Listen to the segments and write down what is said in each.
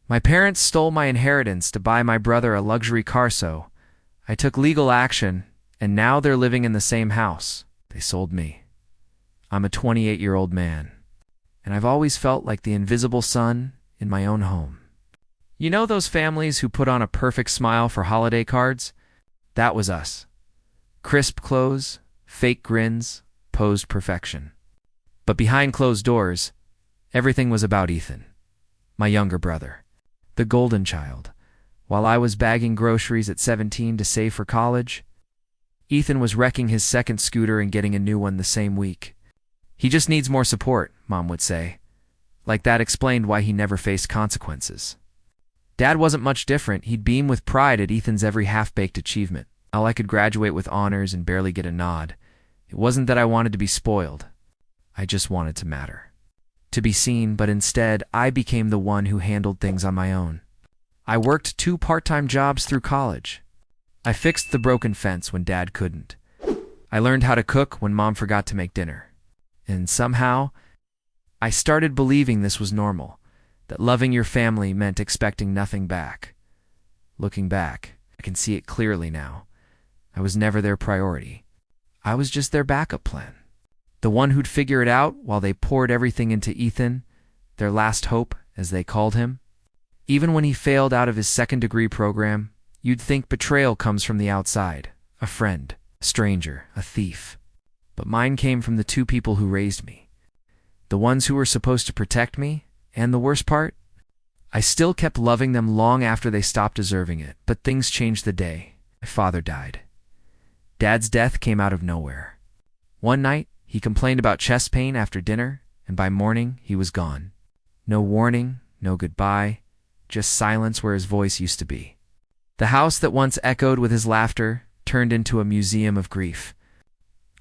My parents stole my inheritance to buy my brother a luxury car, so I took legal action, and now they're living in the same house. They sold me. I'm a 28-year-old man, and I've always felt like the invisible son in my own home. You know those families who put on a perfect smile for holiday cards? That was us. Crisp clothes, fake grins, posed perfection. But behind closed doors, everything was about Ethan, my younger brother, the golden child. While I was bagging groceries at 17 to save for college, Ethan was wrecking his second scooter and getting a new one the same week. He just needs more support, Mom would say. Like that explained why he never faced consequences. Dad wasn't much different. He'd beam with pride at Ethan's every half-baked achievement. How I could graduate with honors and barely get a nod. It wasn't that I wanted to be spoiled. I just wanted to matter. To be seen, but instead, I became the one who handled things on my own. I worked 2 part-time jobs through college. I fixed the broken fence when Dad couldn't. I learned how to cook when Mom forgot to make dinner. And somehow, I started believing this was normal, that loving your family meant expecting nothing back. Looking back, I can see it clearly now. I was never their priority. I was just their backup plan. The one who'd figure it out while they poured everything into Ethan, their last hope, as they called him. Even when he failed out of his second-degree program, you'd think betrayal comes from the outside, a friend, a stranger, a thief. But mine came from the 2 people who raised me, the ones who were supposed to protect me, and the worst part? I still kept loving them long after they stopped deserving it, but things changed the day my father died. Dad's death came out of nowhere. One night, he complained about chest pain after dinner, and by morning, he was gone. No warning, no goodbye, just silence where his voice used to be. The house that once echoed with his laughter turned into a museum of grief.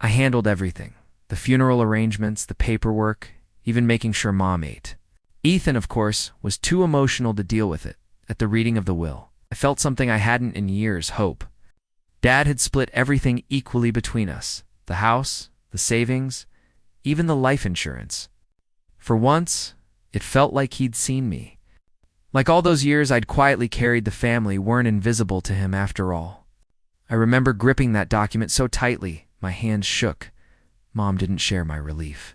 I handled everything, the funeral arrangements, the paperwork, even making sure Mom ate. Ethan, of course, was too emotional to deal with it. At the reading of the will, I felt something I hadn't in years, hope. Dad had split everything equally between us, the house, the savings, even the life insurance. For once, it felt like he'd seen me. Like all those years I'd quietly carried the family weren't invisible to him after all. I remember gripping that document so tightly, my hands shook. Mom didn't share my relief.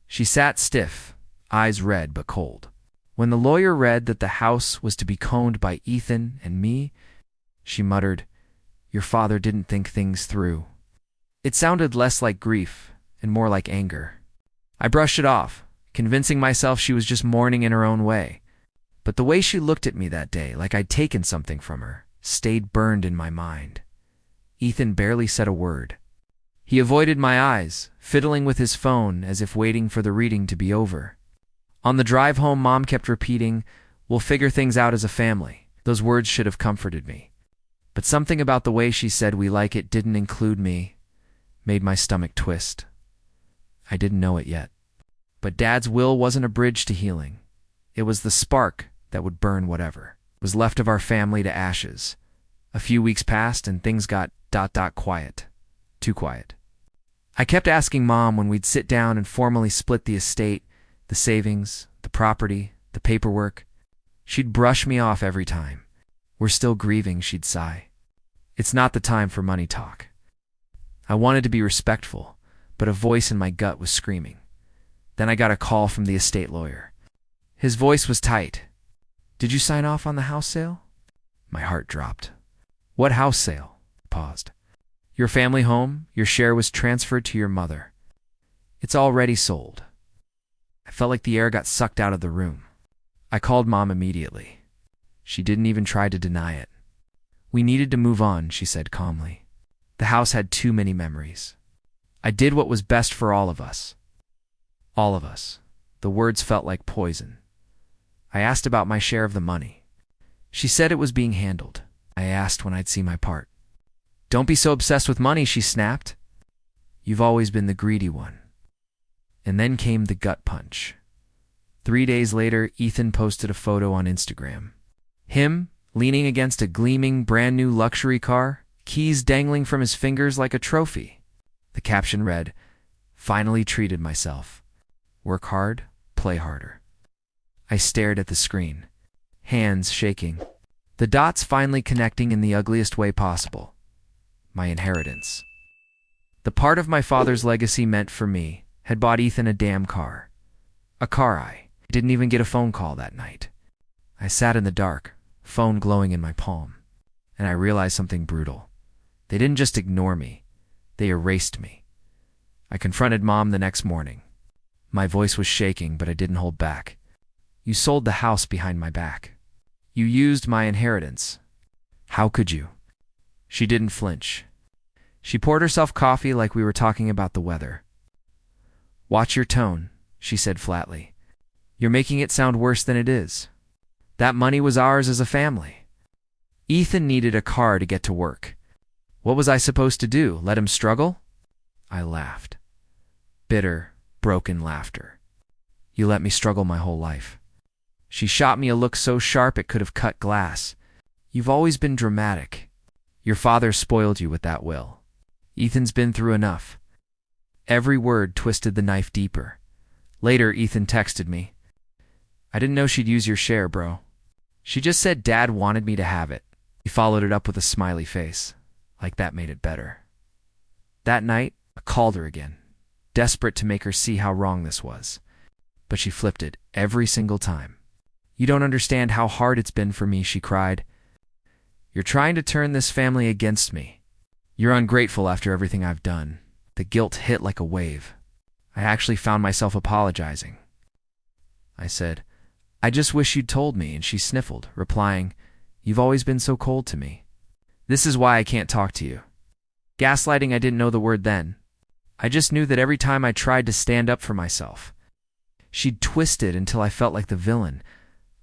She sat stiff, eyes red but cold. When the lawyer read that the house was to be owned by Ethan and me, she muttered, "Your father didn't think things through." It sounded less like grief and more like anger. I brushed it off, convincing myself she was just mourning in her own way. But the way she looked at me that day, like I'd taken something from her, stayed burned in my mind. Ethan barely said a word. He avoided my eyes, fiddling with his phone as if waiting for the reading to be over. On the drive home, Mom kept repeating, "We'll figure things out as a family." Those words should have comforted me. But something about the way she said "we like it" didn't include me, made my stomach twist. I didn't know it yet. But Dad's will wasn't a bridge to healing. It was the spark that would burn whatever was left of our family to ashes. A few weeks passed and things got quiet. Too quiet. I kept asking Mom when we'd sit down and formally split the estate, the savings, the property, the paperwork. She'd brush me off every time. "We're still grieving," she'd sigh. "It's not the time for money talk." I wanted to be respectful, but a voice in my gut was screaming. Then I got a call from the estate lawyer. His voice was tight. "Did you sign off on the house sale?" My heart dropped. "What house sale?" I paused. "Your family home. Your share was transferred to your mother. It's already sold." I felt like the air got sucked out of the room. I called Mom immediately. She didn't even try to deny it. "We needed to move on," she said calmly. "The house had too many memories. I did what was best for all of us." All of us. The words felt like poison. I asked about my share of the money. She said it was being handled. I asked when I'd see my part. "Don't be so obsessed with money," she snapped. "You've always been the greedy one." And then came the gut punch. 3 days later, Ethan posted a photo on Instagram. Him, leaning against a gleaming, brand-new luxury car, keys dangling from his fingers like a trophy. The caption read, "Finally treated myself. Work hard, play harder." I stared at the screen. hands shaking. The dots finally connecting in the ugliest way possible. My inheritance. The part of my father's legacy meant for me had bought Ethan a damn car. A car I didn't even get a phone call that night. I sat in the dark, phone glowing in my palm, and I realized something brutal. They didn't just ignore me, they erased me. I confronted Mom the next morning. My voice was shaking, but I didn't hold back. You sold the house behind my back. You used my inheritance. How could you? She didn't flinch. She poured herself coffee like we were talking about the weather. Watch your tone, she said flatly. You're making it sound worse than it is. That money was ours as a family. Ethan needed a car to get to work. What was I supposed to do, let him struggle? I laughed. Bitter, broken laughter. You let me struggle my whole life. She shot me a look so sharp it could have cut glass. You've always been dramatic. Your father spoiled you with that will. Ethan's been through enough. Every word twisted the knife deeper. Later, Ethan texted me. I didn't know she'd use your share, bro. She just said Dad wanted me to have it. He followed it up with a smiley face, like that made it better. That night, I called her again, desperate to make her see how wrong this was. But she flipped it every single time. You don't understand how hard it's been for me, she cried. You're trying to turn this family against me. You're ungrateful after everything I've done. The guilt hit like a wave. I actually found myself apologizing. I said, I just wish you'd told me, and she sniffled, replying, You've always been so cold to me. This is why I can't talk to you. Gaslighting, I didn't know the word then. I just knew that every time I tried to stand up for myself, she'd twist it until I felt like the villain.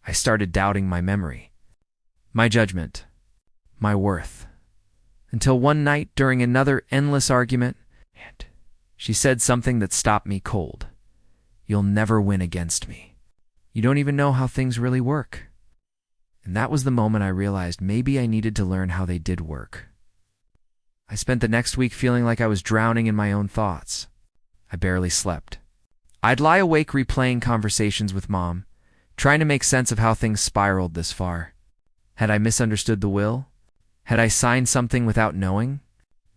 I started doubting my memory, my judgment, my worth. Until one night, during another endless argument, she said something that stopped me cold. You'll never win against me. You don't even know how things really work. And that was the moment I realized maybe I needed to learn how they did work. I spent the next week feeling like I was drowning in my own thoughts. I barely slept. I'd lie awake replaying conversations with Mom, trying to make sense of how things spiraled this far. Had I misunderstood the will? Had I signed something without knowing?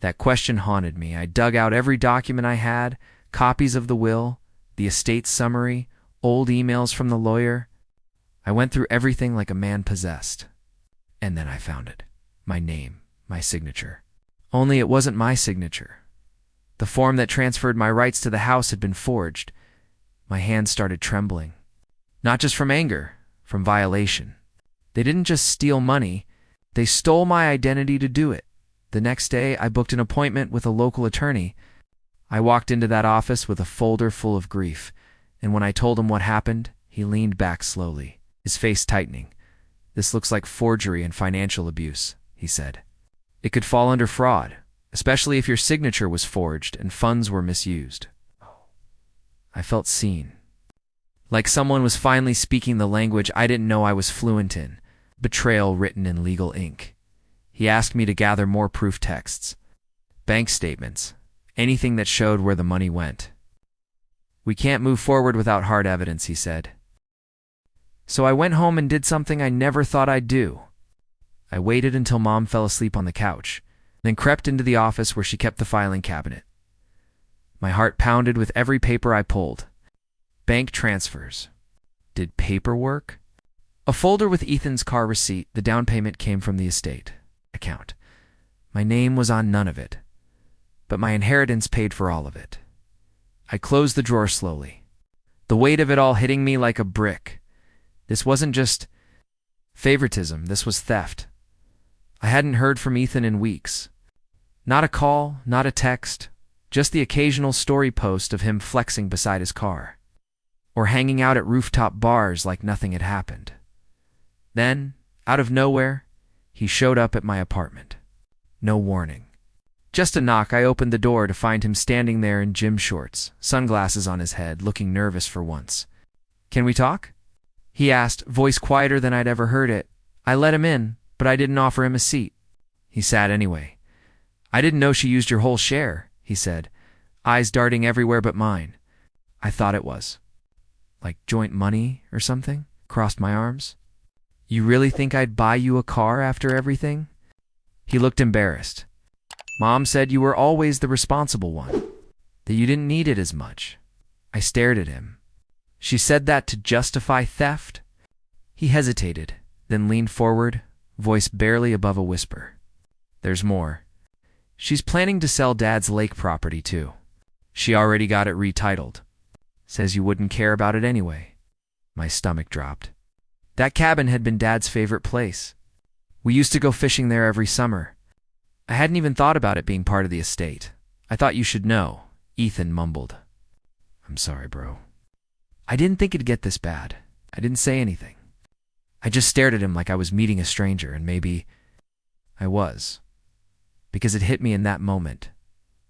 That question haunted me. I dug out every document I had, copies of the will, the estate summary, old emails from the lawyer. I went through everything like a man possessed. And then I found it. My name, my signature. Only it wasn't my signature. The form that transferred my rights to the house had been forged. My hands started trembling. Not just from anger, from violation. They didn't just steal money, they stole my identity to do it. The next day, I booked an appointment with a local attorney. I walked into that office with a folder full of grief, and when I told him what happened, he leaned back slowly, his face tightening. This looks like forgery and financial abuse, he said. It could fall under fraud, especially if your signature was forged and funds were misused. I felt seen. Like someone was finally speaking the language I didn't know I was fluent in, betrayal written in legal ink. He asked me to gather more proof texts, bank statements, anything that showed where the money went. We can't move forward without hard evidence, he said. So I went home and did something I never thought I'd do. I waited until Mom fell asleep on the couch, then crept into the office where she kept the filing cabinet. My heart pounded with every paper I pulled. Bank transfers. Did paperwork? A folder with Ethan's car receipt. The down payment came from the estate account. My name was on none of it, but my inheritance paid for all of it. I closed the drawer slowly, the weight of it all hitting me like a brick. This wasn't just favoritism, this was theft. I hadn't heard from Ethan in weeks. Not a call, not a text, just the occasional story post of him flexing beside his car, or hanging out at rooftop bars like nothing had happened. Then, out of nowhere, he showed up at my apartment. No warning. Just a knock. I opened the door to find him standing there in gym shorts, sunglasses on his head, looking nervous for once. Can we talk? He asked, voice quieter than I'd ever heard it. I let him in, but I didn't offer him a seat. He sat anyway. I didn't know she used your whole share, he said, eyes darting everywhere but mine. I thought it was. Like joint money or something? Crossed my arms. You really think I'd buy you a car after everything? He looked embarrassed. Mom said you were always the responsible one, that you didn't need it as much. I stared at him. She said that to justify theft? He hesitated, then leaned forward, voice barely above a whisper. There's more. She's planning to sell Dad's lake property too. She already got it retitled. Says you wouldn't care about it anyway. My stomach dropped. That cabin had been Dad's favorite place. We used to go fishing there every summer. I hadn't even thought about it being part of the estate. I thought you should know, Ethan mumbled. I'm sorry, bro. I didn't think it'd get this bad. I didn't say anything. I just stared at him like I was meeting a stranger, and maybe I was. Because it hit me in that moment.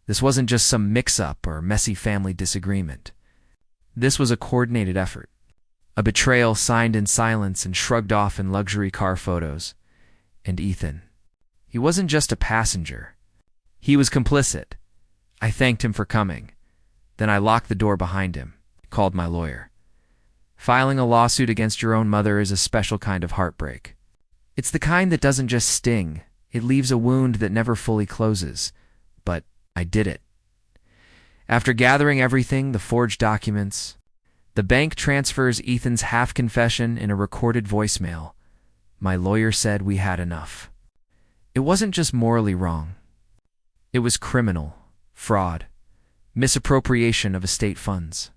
This wasn't just some mix-up or messy family disagreement. This was a coordinated effort. A betrayal signed in silence and shrugged off in luxury car photos. And Ethan. He wasn't just a passenger. He was complicit. I thanked him for coming. Then I locked the door behind him, called my lawyer. Filing a lawsuit against your own mother is a special kind of heartbreak. It's the kind that doesn't just sting. It leaves a wound that never fully closes. But I did it. After gathering everything, the forged documents, the bank transfers, Ethan's half-confession in a recorded voicemail, my lawyer said we had enough. It wasn't just morally wrong. It was criminal, fraud, misappropriation of estate funds,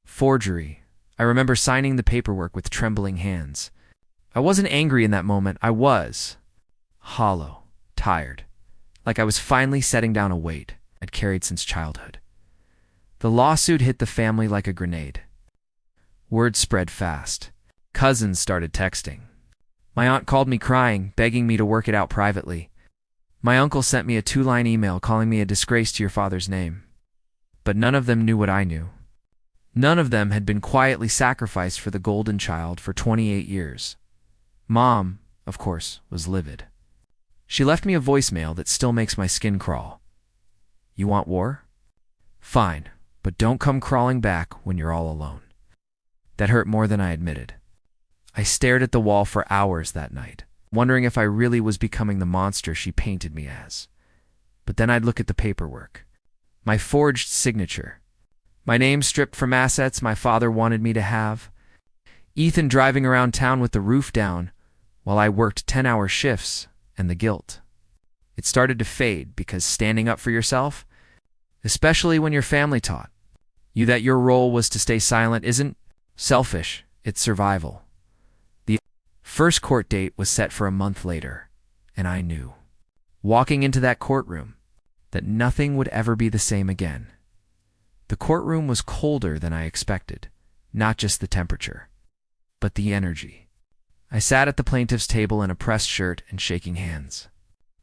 forgery. I remember signing the paperwork with trembling hands. I wasn't angry in that moment. I was hollow, tired, like I was finally setting down a weight I'd carried since childhood. The lawsuit hit the family like a grenade. Word spread fast. Cousins started texting. My aunt called me crying, begging me to work it out privately. My uncle sent me a 2-line email calling me a disgrace to your father's name. But none of them knew what I knew. None of them had been quietly sacrificed for the golden child for 28 years. Mom, of course, was livid. She left me a voicemail that still makes my skin crawl. You want war? Fine, but don't come crawling back when you're all alone. That hurt more than I admitted. I stared at the wall for hours that night, wondering if I really was becoming the monster she painted me as. But then I'd look at the paperwork. My forged signature. My name stripped from assets my father wanted me to have. Ethan driving around town with the roof down while I worked 10-hour shifts, and the guilt. It started to fade because standing up for yourself, especially when your family taught you that your role was to stay silent, isn't selfish, it's survival. The first court date was set for a month later, and I knew, walking into that courtroom, that nothing would ever be the same again. The courtroom was colder than I expected, not just the temperature, but the energy. I sat at the plaintiff's table in a pressed shirt and shaking hands.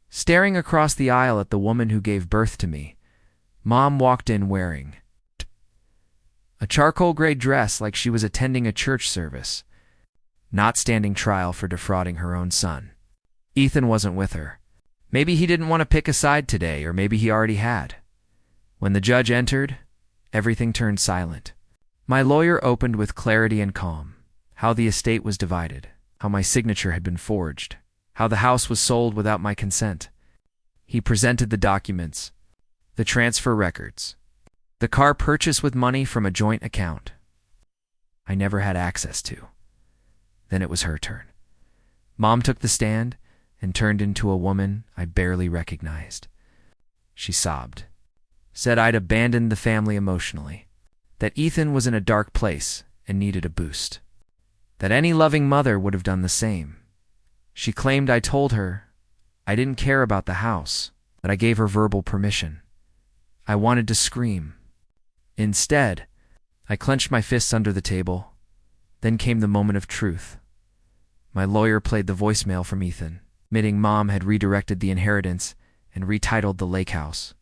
Staring across the aisle at the woman who gave birth to me, Mom walked in wearing a charcoal gray dress like she was attending a church service, not standing trial for defrauding her own son. Ethan wasn't with her. Maybe he didn't want to pick a side today, or maybe he already had. When the judge entered, everything turned silent. My lawyer opened with clarity and calm, how the estate was divided, how my signature had been forged, how the house was sold without my consent. He presented the documents, the transfer records, the car purchased with money from a joint account I never had access to. Then it was her turn. Mom took the stand and turned into a woman I barely recognized. She sobbed, said I'd abandoned the family emotionally, that Ethan was in a dark place and needed a boost, that any loving mother would have done the same. She claimed I told her I didn't care about the house, that I gave her verbal permission. I wanted to scream. Instead, I clenched my fists under the table. Then came the moment of truth. My lawyer played the voicemail from Ethan, admitting Mom had redirected the inheritance and retitled the lake house.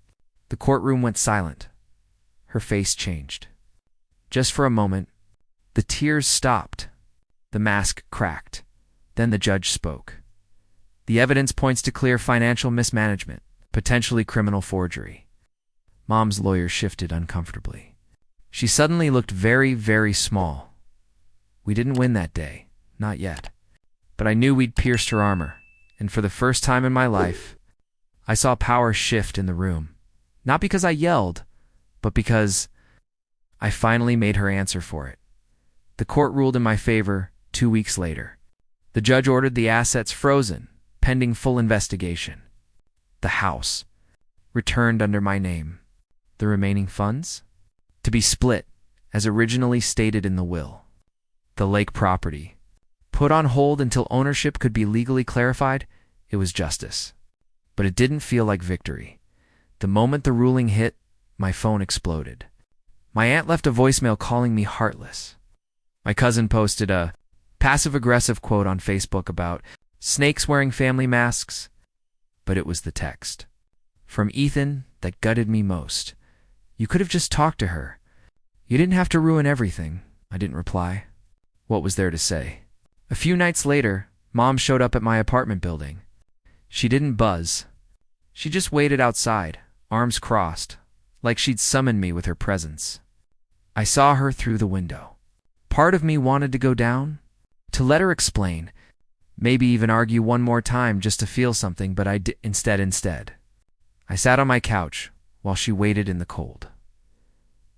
The courtroom went silent. Her face changed. Just for a moment, the tears stopped. The mask cracked. Then the judge spoke. The evidence points to clear financial mismanagement, potentially criminal forgery. Mom's lawyer shifted uncomfortably. She suddenly looked very, very small. We didn't win that day. Not yet. but I knew we'd pierced her armor, and for the first time in my life, I saw power shift in the room. Not because I yelled, but because I finally made her answer for it. The court ruled in my favor 2 weeks later. The judge ordered the assets frozen, pending full investigation. The house returned under my name. The remaining funds? To be split, as originally stated in the will. The lake property put on hold until ownership could be legally clarified. It was justice. But it didn't feel like victory. The moment the ruling hit, my phone exploded. My aunt left a voicemail calling me heartless. My cousin posted a passive-aggressive quote on Facebook about snakes wearing family masks, but it was the text from Ethan that gutted me most. You could have just talked to her. You didn't have to ruin everything. I didn't reply. What was there to say? A few nights later, Mom showed up at my apartment building. She didn't buzz. She just waited outside, arms crossed, like she'd summoned me with her presence. I saw her through the window. Part of me wanted to go down, to let her explain, maybe even argue one more time just to feel something, but I did instead. I sat on my couch while she waited in the cold.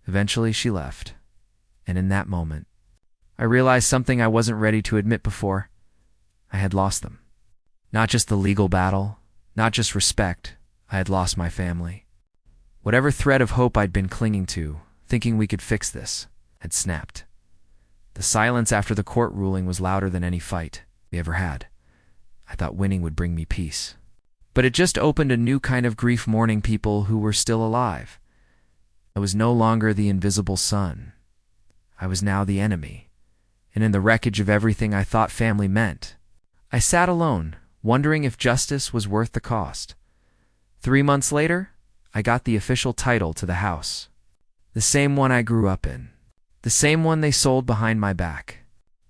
Eventually she left, and in that moment, I realized something I wasn't ready to admit before. I had lost them. Not just the legal battle, not just respect, I had lost my family. Whatever thread of hope I'd been clinging to, thinking we could fix this, had snapped. The silence after the court ruling was louder than any fight we ever had. I thought winning would bring me peace. But it just opened a new kind of grief mourning people who were still alive. I was no longer the invisible son. I was now the enemy. And in the wreckage of everything I thought family meant, I sat alone, wondering if justice was worth the cost. 3 months later, I got the official title to the house. The same one I grew up in. The same one they sold behind my back.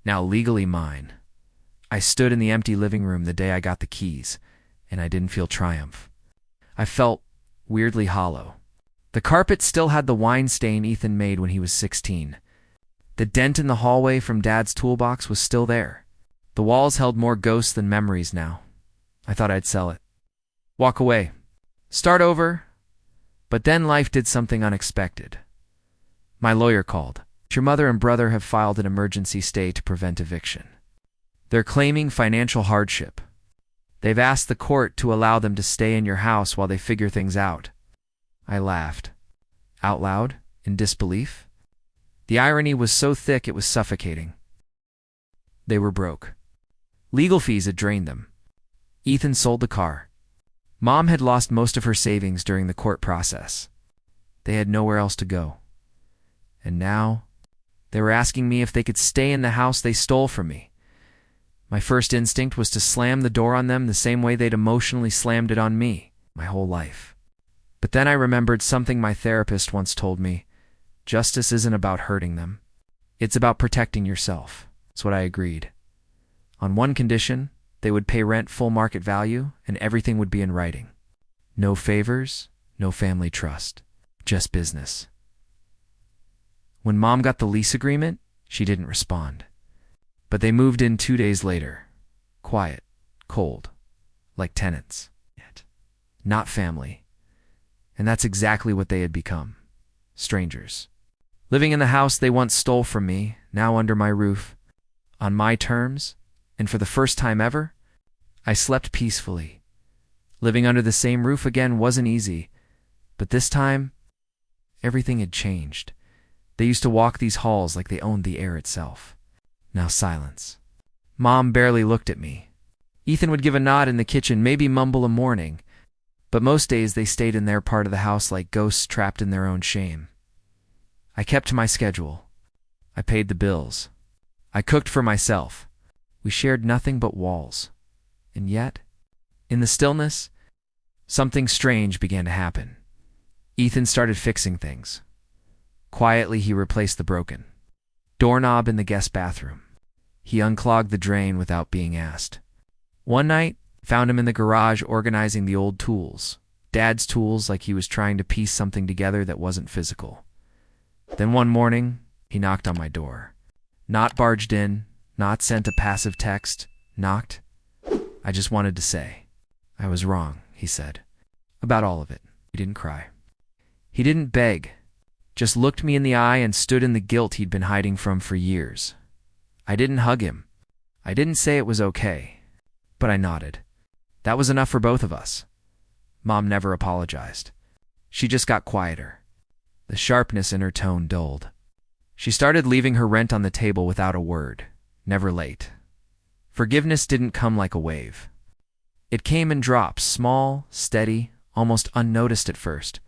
Now legally mine. I stood in the empty living room the day I got the keys, and I didn't feel triumph. I felt weirdly hollow. The carpet still had the wine stain Ethan made when he was 16. The dent in the hallway from Dad's toolbox was still there. The walls held more ghosts than memories now. I thought I'd sell it. Walk away. Start over. But then life did something unexpected. My lawyer called. Your mother and brother have filed an emergency stay to prevent eviction. They're claiming financial hardship. They've asked the court to allow them to stay in your house while they figure things out. I laughed. Out loud, in disbelief. The irony was so thick it was suffocating. They were broke. Legal fees had drained them. Ethan sold the car. Mom had lost most of her savings during the court process. They had nowhere else to go. And now, they were asking me if they could stay in the house they stole from me. My first instinct was to slam the door on them the same way they'd emotionally slammed it on me my whole life. But then I remembered something my therapist once told me. Justice isn't about hurting them. It's about protecting yourself. That's what I agreed. On one condition, they would pay rent full market value and everything would be in writing. No favors, no family trust, just business. When Mom got the lease agreement, she didn't respond. But they moved in 2 days later. Quiet, cold, like tenants. Not family. And that's exactly what they had become. Strangers. Living in the house they once stole from me, now under my roof, on my terms, and for the first time ever, I slept peacefully. Living under the same roof again wasn't easy, but this time, everything had changed. They used to walk these halls like they owned the air itself. Now silence. Mom barely looked at me. Ethan would give a nod in the kitchen, maybe mumble a morning, but most days they stayed in their part of the house like ghosts trapped in their own shame. I kept to my schedule. I paid the bills. I cooked for myself. We shared nothing but walls. And yet, in the stillness, something strange began to happen. Ethan started fixing things. Quietly, he replaced the broken doorknob in the guest bathroom. He unclogged the drain without being asked. One night, found him in the garage organizing the old tools. Dad's tools, like he was trying to piece something together that wasn't physical. Then one morning, he knocked on my door. Not barged in, not sent a passive text, knocked. I just wanted to say, I was wrong, he said. About all of it. He didn't cry. He didn't beg. Just looked me in the eye and stood in the guilt he'd been hiding from for years. I didn't hug him. I didn't say it was okay. But I nodded. That was enough for both of us. Mom never apologized. She just got quieter. The sharpness in her tone dulled. She started leaving her rent on the table without a word, never late. Forgiveness didn't come like a wave. It came in drops, small, steady, almost unnoticed at first.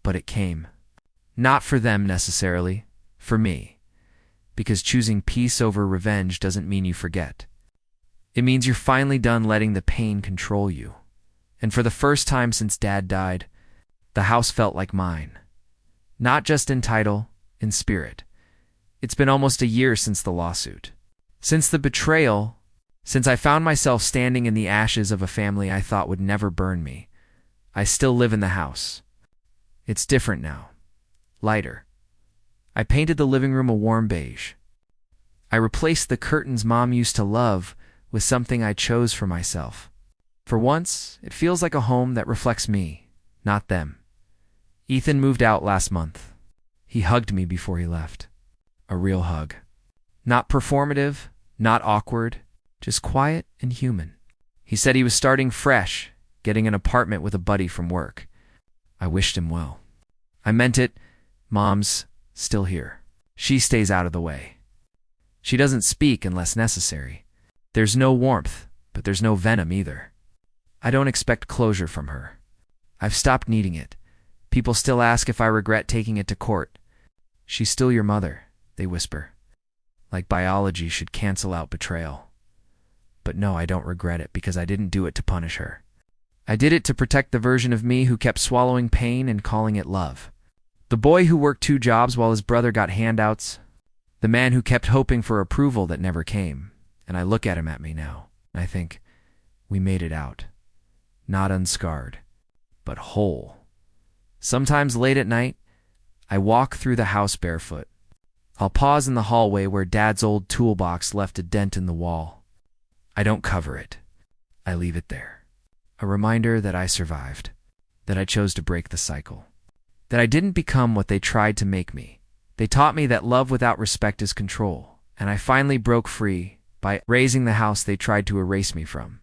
But it came. Not for them necessarily, for me. Because choosing peace over revenge doesn't mean you forget. It means you're finally done letting the pain control you. And for the first time since Dad died, the house felt like mine. Not just in title, in spirit. It's been almost a year since the lawsuit. Since the betrayal, since I found myself standing in the ashes of a family I thought would never burn me. I still live in the house. It's different now. Lighter. I painted the living room a warm beige. I replaced the curtains Mom used to love with something I chose for myself. For once, it feels like a home that reflects me, not them. Ethan moved out last month. He hugged me before he left. A real hug. Not performative, not awkward, just quiet and human. He said he was starting fresh, getting an apartment with a buddy from work. I wished him well. I meant it. Mom's still here. She stays out of the way. She doesn't speak unless necessary. There's no warmth, but there's no venom either. I don't expect closure from her. I've stopped needing it. People still ask if I regret taking it to court. She's still your mother, they whisper. Like biology should cancel out betrayal. But no, I don't regret it because I didn't do it to punish her. I did it to protect the version of me who kept swallowing pain and calling it love. The boy who worked 2 jobs while his brother got handouts. The man who kept hoping for approval that never came. And I look at him at me now, and I think, we made it out. Not unscarred, but whole. Sometimes late at night, I walk through the house barefoot. I'll pause in the hallway where Dad's old toolbox left a dent in the wall. I don't cover it. I leave it there. A reminder that I survived, that I chose to break the cycle, that I didn't become what they tried to make me. They taught me that love without respect is control, and I finally broke free by raising the house they tried to erase me from.